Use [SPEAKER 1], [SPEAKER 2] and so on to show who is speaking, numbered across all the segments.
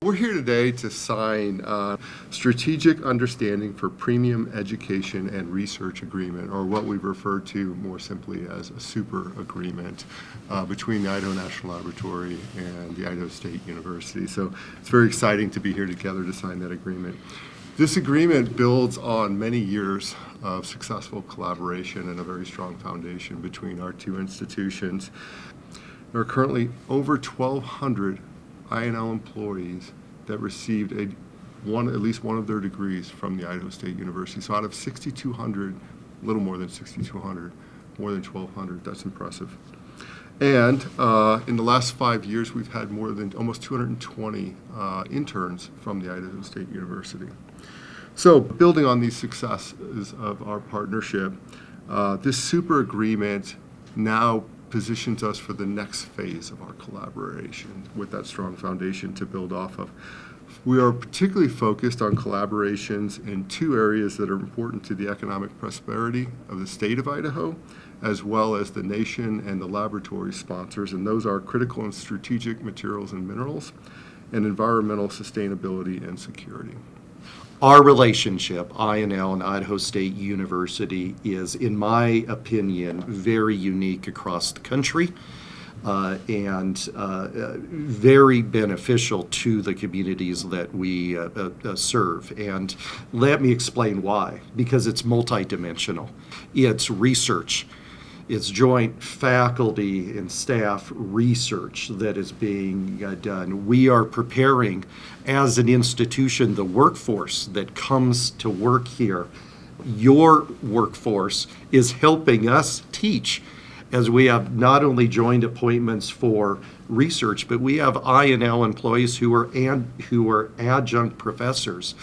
[SPEAKER 1] We're here today to sign a Strategic Understanding for Premium Education and Research Agreement, or what we refer to more simply as a super agreement between the Idaho National Laboratory and the Idaho State University. So it's very exciting to be here together to sign that agreement. This agreement builds on many years of successful collaboration and a very strong foundation between our two institutions. There are currently over 1,200 INL employees that received at least one of their degrees from the Idaho State University. So out of 6,200, a little more than 6,200, more than 1,200, that's impressive. And in the last 5 years, we've had more than almost 220 interns from the Idaho State University. So building on these successes of our partnership, this super agreement now positions us for the next phase of our collaboration with that strong foundation to build off of. We are particularly focused on collaborations in two areas that are important to the economic prosperity of the state of Idaho, as well as the nation and the laboratory sponsors, and those are critical and strategic materials and minerals, and environmental sustainability and security.
[SPEAKER 2] Our relationship, INL and Idaho State University, is, in my opinion, very unique across the country and very beneficial to the communities that we serve. And let me explain why. Because it's multidimensional. It's research. It's joint faculty and staff research that is being done. We are preparing, as an institution, the workforce that comes to work here. Your workforce is helping us teach, as we have not only joined appointments for research, but we have INL employees who are adjunct professors,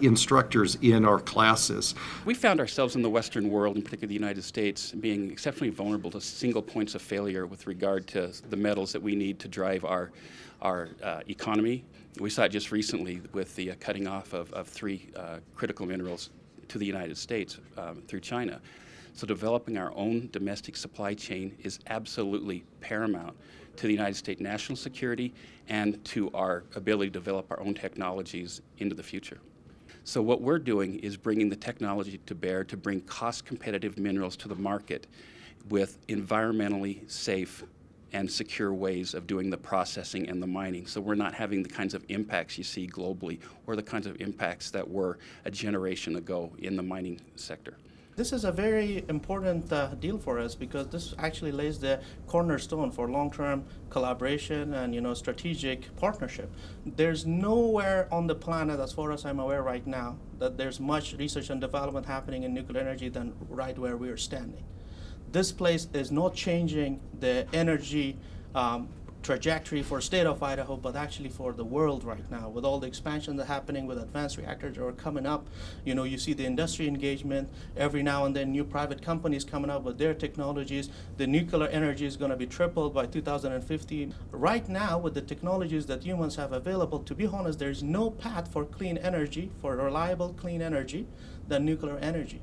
[SPEAKER 2] instructors in our classes.
[SPEAKER 3] We found ourselves in the Western world, in particular the United States, being exceptionally vulnerable to single points of failure with regard to the metals that we need to drive our economy. We saw it just recently with the cutting off of three critical minerals to the United States through China. So developing our own domestic supply chain is absolutely paramount to the United States national security and to our ability to develop our own technologies into the future. So what we're doing is bringing the technology to bear to bring cost-competitive minerals to the market with environmentally safe and secure ways of doing the processing and the mining. So we're not having the kinds of impacts you see globally or the kinds of impacts that were a generation ago in the mining sector.
[SPEAKER 4] This is a very important deal for us because this actually lays the cornerstone for long-term collaboration and strategic partnership. There's nowhere on the planet, as far as I'm aware right now, that there's much research and development happening in nuclear energy than right where we are standing. This place is not changing the energy trajectory for the state of Idaho, but actually for the world right now. With all the expansion that's happening with advanced reactors that are coming up, you see the industry engagement. Every now and then new private companies coming up with their technologies. The nuclear energy is going to be tripled by 2050. Right now, with the technologies that humans have available, to be honest, there's no path for clean energy, for reliable clean energy, than nuclear energy.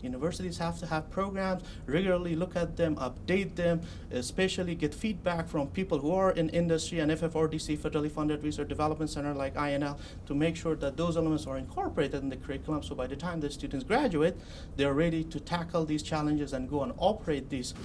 [SPEAKER 4] Universities have to have programs, regularly look at them, update them, especially get feedback from people who are in industry and FFRDC, federally funded research development center like INL, to make sure that those elements are incorporated in the curriculum, so by the time the students graduate, they're ready to tackle these challenges and go and operate these.